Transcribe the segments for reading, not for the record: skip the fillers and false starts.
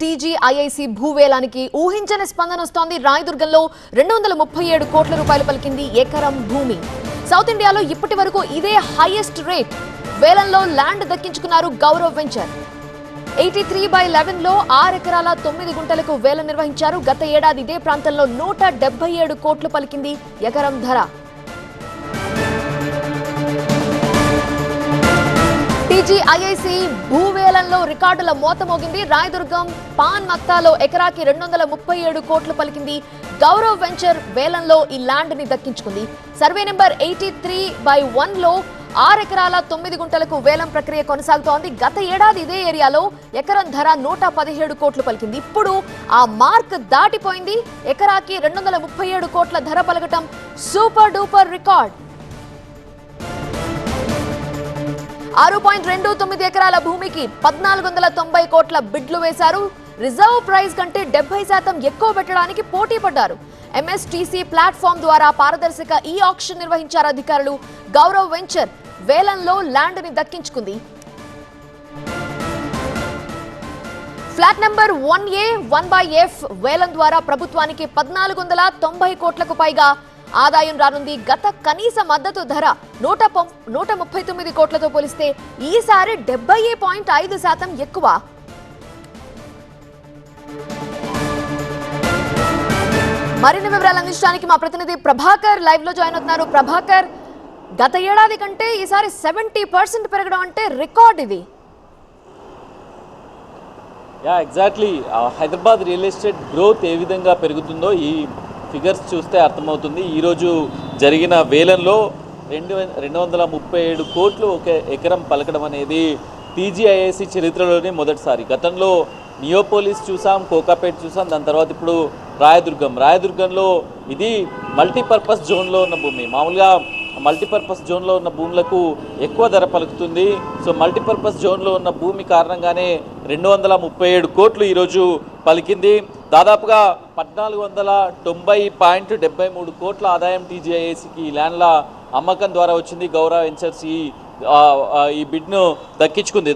TGIIC భూవేలానికి ఊహించని స్పందన వస్తోంది. రాయదుర్గంలో 237 కోట్ల రూపాయలు పలికింది ఎకరం భూమి. సౌత్ ఇండియాలో ఇప్పటి వరకు ఇదే హైయెస్ట్ రేట్. వేలంలో ల్యాండ్ దక్కించుకున్నారు గౌరవ్ వెంచర్. 83/11 లో 6 ఎకరాల 9 గుంటలకు వేలం నిర్వహించారు. గత ఏడాది ఇదే ప్రాంతంలో 177 కోట్లు పలికింది ఎకరం ధర. టీజీఐఐసీ భూవేలంలో రికార్డుల మోత మోగింది. రాయదుర్గం పాన్ మక్తాలో ఎకరాకి 237 కోట్లు పలికింది. గౌరవ్ వెంచర్ వేలంలో ఈ ల్యాండ్ ని దక్కించుకుంది. సర్వే నెంబర్ 83/1 లో 6 ఎకరాల 9 గుంటలకు వేలం ప్రక్రియ కొనసాగుతోంది. గత ఏడాది ఇదే ఏరియాలో ఎకరం ధర 117 కోట్లు పలికింది. ఇప్పుడు ఆ మార్క్ దాటిపోయింది. ఎకరాకి 237 కోట్ల ధర పలకటం సూపర్ డూపర్ రికార్డ్. 6.29 ఎకరాల భూమికి 1490 కోట్ల బిడ్లు వేశారు. రిజర్వ్ ప్రైస్ కంటే 70% ఎక్కువ పెట్టడానికి పోటీ పడ్డారు. ఎంఎస్టీసీ ప్లాట్ఫామ్ ద్వారా పారదర్శక ఈ ఆక్షన్ నిర్వహించారు అధికారులు. గౌరవ్ వెంచర్ వేలంలో ల్యాండ్ ని దక్కించుకుంది. ఫ్లాట్ నంబర్ 1A 1/F వేలం ద్వారా ప్రభుత్వానికి 1490 కోట్లకు పైగా ఆదాయం రానుంది. గత కనీస మద్దతు ధర 139 కోట్లతో పోలిస్తే ఈసారి 70.5% ఎక్కువ. మరిన్ని వివరాలు అందించడానికి మా ప్రతినిధి ప్రభాకర్ లైవ్ లో జాయిన్ అవుతున్నారు. ప్రభాకర్, గత ఏడాది కంటే ఈసారి 70% పెరగడం అంటే రికార్డ్ ఇది. Exactly. Hyderabad real estate growth ఏ విధంగా పెరుగుతుందో ఈ ఫిగర్స్ చూస్తే అర్థమవుతుంది. ఈరోజు జరిగిన వేలంలో 237 కోట్లు ఒక ఎకరం పలకడం అనేది టీజీఐఐసీ చరిత్రలోనే మొదటిసారి. గతంలో నియోపోలిస్ చూసాం, కోకాపేట్ చూసాం, దాని తర్వాత ఇప్పుడు రాయదుర్గంలో ఇది మల్టీపర్పస్ జోన్లో ఉన్న భూమి. మామూలుగా మల్టీపర్పస్ జోన్లో ఉన్న భూములకు ఎక్కువ ధర పలుకుతుంది. సో మల్టీపర్పస్ జోన్లో ఉన్న భూమి కారణంగానే 237 కోట్లు ఈరోజు పలికింది. దాదాపుగా 1490.73 కోట్ల ఆదాయం టీజీఐఐసీకి ఈ ల్యాండ్ల అమ్మకం ద్వారా వచ్చింది. గౌరవ్ వెంచర్స్ ఈ బిడ్ను దక్కించుకుంది.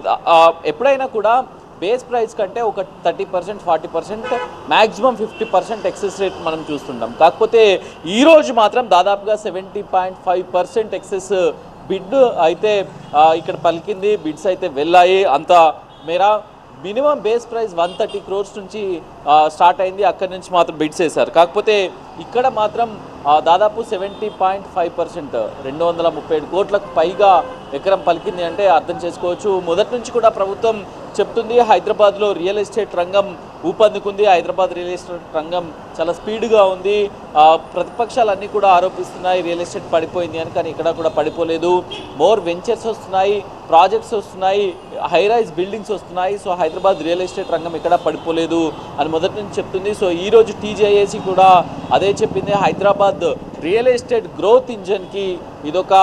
ఎప్పుడైనా కూడా బేస్ ప్రైస్ కంటే ఒక 30%, 40%, మ్యాక్సిమం 50% ఎక్సెస్ రేట్ మనం చూస్తుంటాం. కాకపోతే ఈరోజు మాత్రం దాదాపుగా 70.5% ఎక్సెస్ బిడ్ అయితే ఇక్కడ పలికింది. బిడ్స్ అయితే వెళ్ళాయి. అంత మేర మినిమం బేస్ ప్రైస్ 130 crores నుంచి స్టార్ట్ అయింది. అక్కడి నుంచి మాత్రం బిడ్స్ వేశారు. కాకపోతే ఇక్కడ మాత్రం దాదాపు 70.5% 237 కోట్లకు పైగా ఎకరం పలికింది అంటే అర్థం చేసుకోవచ్చు. మొదటి నుంచి కూడా ప్రభుత్వం చెప్తుంది హైదరాబాద్లో రియల్ ఎస్టేట్ రంగం ఊపందుకుంది. హైదరాబాద్ రియల్ ఎస్టేట్ రంగం చాలా స్పీడ్గా ఉంది. ప్రతిపక్షాలన్నీ కూడా ఆరోపిస్తున్నాయి రియల్ ఎస్టేట్ పడిపోయింది అని. కానీ ఇక్కడ కూడా పడిపోలేదు. మోర్ వెంచర్స్ వస్తున్నాయి, ప్రాజెక్ట్స్ వస్తున్నాయి, హై రైజ్ బిల్డింగ్స్ వస్తున్నాయి. సో హైదరాబాద్ రియల్ ఎస్టేట్ రంగం ఎక్కడ పడిపోలేదు అని మొదటి నుంచి చెప్తుంది. సో ఈరోజు టీజీఐఐసీ కూడా అదే చెప్పింది. హైదరాబాద్ రియల్ ఎస్టేట్ గ్రోత్ ఇంజన్కి ఇదొక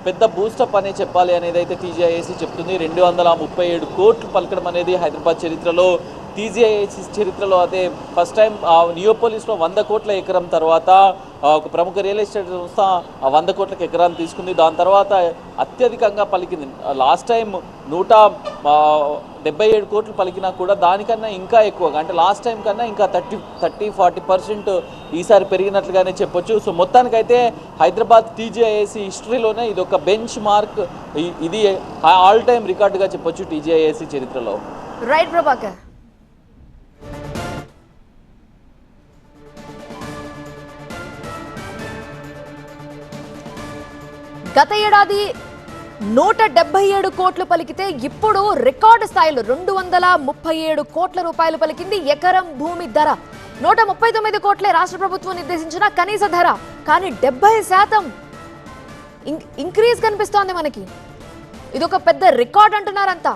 పెద్ద బూస్టప్ అనే చెప్పాలి అనేది అయితే టీజీఐఐసీ చెప్తుంది. 237 కోట్లు పలకడం అనేది హైదరాబాద్ చరిత్రలో, టీజీఐఐసీ చరిత్రలో అదే ఫస్ట్ టైం. నియోపోలిస్లో 100 కోట్ల ఎకరం తర్వాత ఒక ప్రముఖ రియల్ ఎస్టేట్ సంస్థ 100 కోట్లకు ఎకరాన్ని తీసుకుంది. దాని తర్వాత అత్యధికంగా పలికింది. లాస్ట్ టైం 177 కోట్లు పలికినా కూడా దానికన్నా ఇంకా ఎక్కువగా, అంటే లాస్ట్ టైం కన్నా ఇంకా 30-40% ఈసారి పెరిగినట్లుగానే చెప్పొచ్చు. సో మొత్తానికైతే హైదరాబాద్ టీజీఐఐసీ హిస్టరీలోనే ఇది ఒక బెంచ్ మార్క్. ఇది ఆల్ టైమ్ రికార్డుగా చెప్పొచ్చు టీజీఐఐసీ చరిత్రలో. రైట్ ప్రభాకర్. గత ఏడాది 177 కోట్లు పలికితే ఇప్పుడు రికార్డు స్థాయిలో 237 కోట్ల రూపాయలు పలికింది ఎకరం భూమి ధర. 139 కోట్లే రాష్ట్ర ప్రభుత్వం నిర్దేశించిన కనీస ధర. కానీ 70% ఇంక్రీజ్ కనిపిస్తోంది మనకి. ఇదొక పెద్ద రికార్డ్ అంటున్నారంతా.